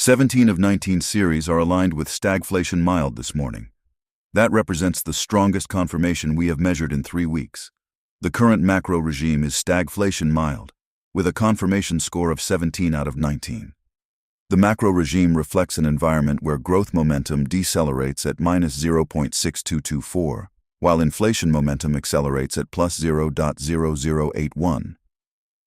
17 of 19 series are aligned with stagflation mild this morning. That represents the strongest confirmation we have measured in 3 weeks. The current macro regime is stagflation mild, with a confirmation score of 17 out of 19. The macro regime reflects an environment where growth momentum decelerates at -0.6224, while inflation momentum accelerates at +0.0081.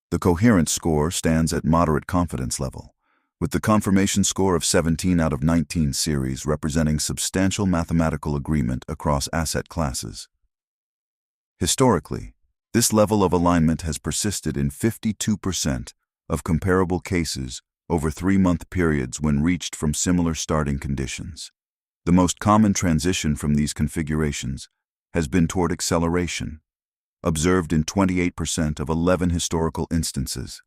The coherence score stands at moderate confidence level, with the confirmation score of 17 out of 19 series representing substantial mathematical agreement across asset classes. Historically, this level of alignment has persisted in 52% of comparable cases over 3-month periods when reached from similar starting conditions. The most common transition from these configurations has been toward acceleration, observed in 28% of 11 historical instances.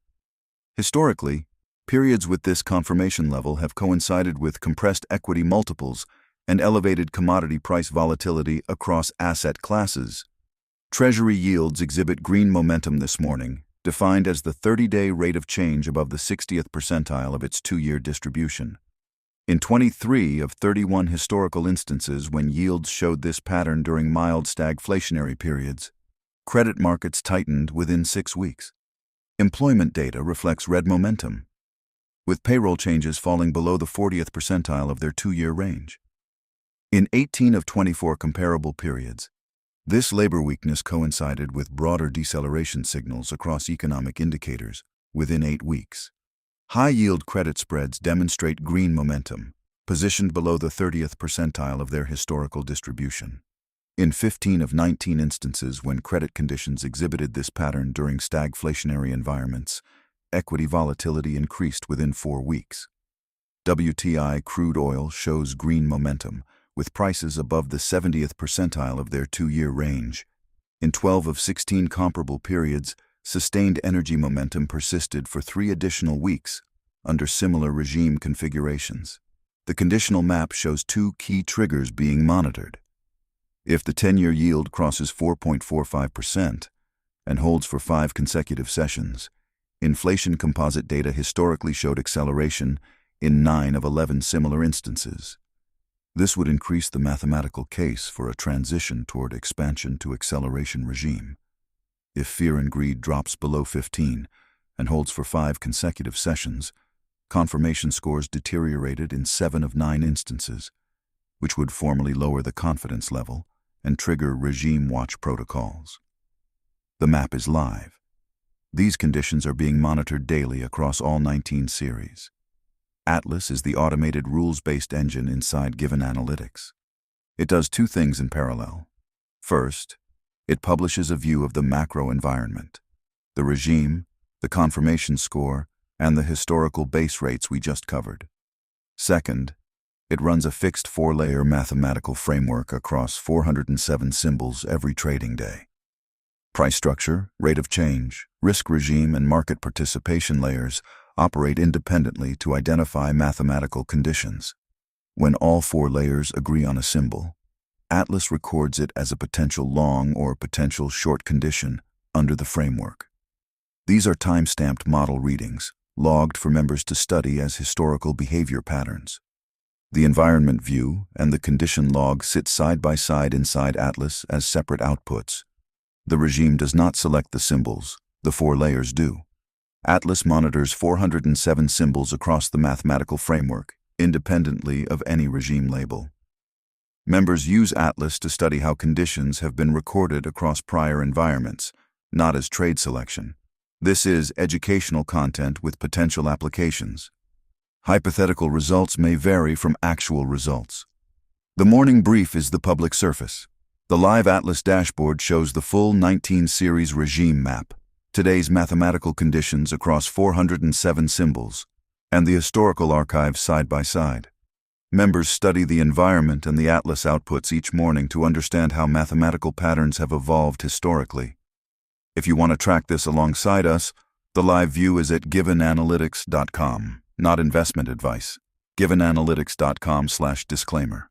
Historically, periods with this confirmation level have coincided with compressed equity multiples and elevated commodity price volatility across asset classes. Treasury yields exhibit green momentum this morning, defined as the 30-day rate of change above the 60th percentile of its 2-year distribution. In 23 of 31 historical instances when yields showed this pattern during mild stagflationary periods, credit markets tightened within 6 weeks. Employment data reflects red momentum, with payroll changes falling below the 40th percentile of their 2-year range. In 18 of 24 comparable periods, this labor weakness coincided with broader deceleration signals across economic indicators within 8 weeks. High-yield credit spreads demonstrate green momentum, positioned below the 30th percentile of their historical distribution. In 15 of 19 instances when credit conditions exhibited this pattern during stagflationary environments, equity volatility increased within 4 weeks. WTI crude oil shows green momentum, with prices above the 70th percentile of their 2-year range. In 12 of 16 comparable periods, sustained energy momentum persisted for 3 additional weeks under similar regime configurations. The conditional map shows 2 key triggers being monitored. If the 10-year yield crosses 4.45% and holds for 5 consecutive sessions, inflation composite data historically showed acceleration in 9 of 11 similar instances. This would increase the mathematical case for a transition toward expansion to acceleration regime. If fear and greed drops below 15 and holds for 5 consecutive sessions, confirmation scores deteriorated in 7 of 9 instances, which would formally lower the confidence level and trigger regime watch protocols. The map is live. These conditions are being monitored daily across all 19 series. Atlas is the automated rules-based engine inside Given Analytics. It does 2 things in parallel. First, it publishes a view of the macro environment, the regime, the confirmation score, and the historical base rates we just covered. Second, it runs a fixed 4-layer mathematical framework across 407 symbols every trading day. Price structure, rate of change, risk regime, and market participation layers operate independently to identify mathematical conditions. When all 4 layers agree on a symbol, Atlas records it as a potential long or potential short condition under the framework. These are time-stamped model readings, logged for members to study as historical behavior patterns. The environment view and the condition log sit side by side inside Atlas as separate outputs. The regime does not select the symbols, the 4 layers do. Atlas monitors 407 symbols across the mathematical framework, independently of any regime label. Members use Atlas to study how conditions have been recorded across prior environments, not as trade selection. This is educational content with potential applications. Hypothetical results may vary from actual results. The morning brief is the public surface. The live Atlas dashboard shows the full 19 series regime map, today's mathematical conditions across 407 symbols, and the historical archives side by side. Members study the environment and the Atlas outputs each morning to understand how mathematical patterns have evolved historically. If you want to track this alongside us, the live view is at givenanalytics.com, not investment advice. givenanalytics.com/disclaimer.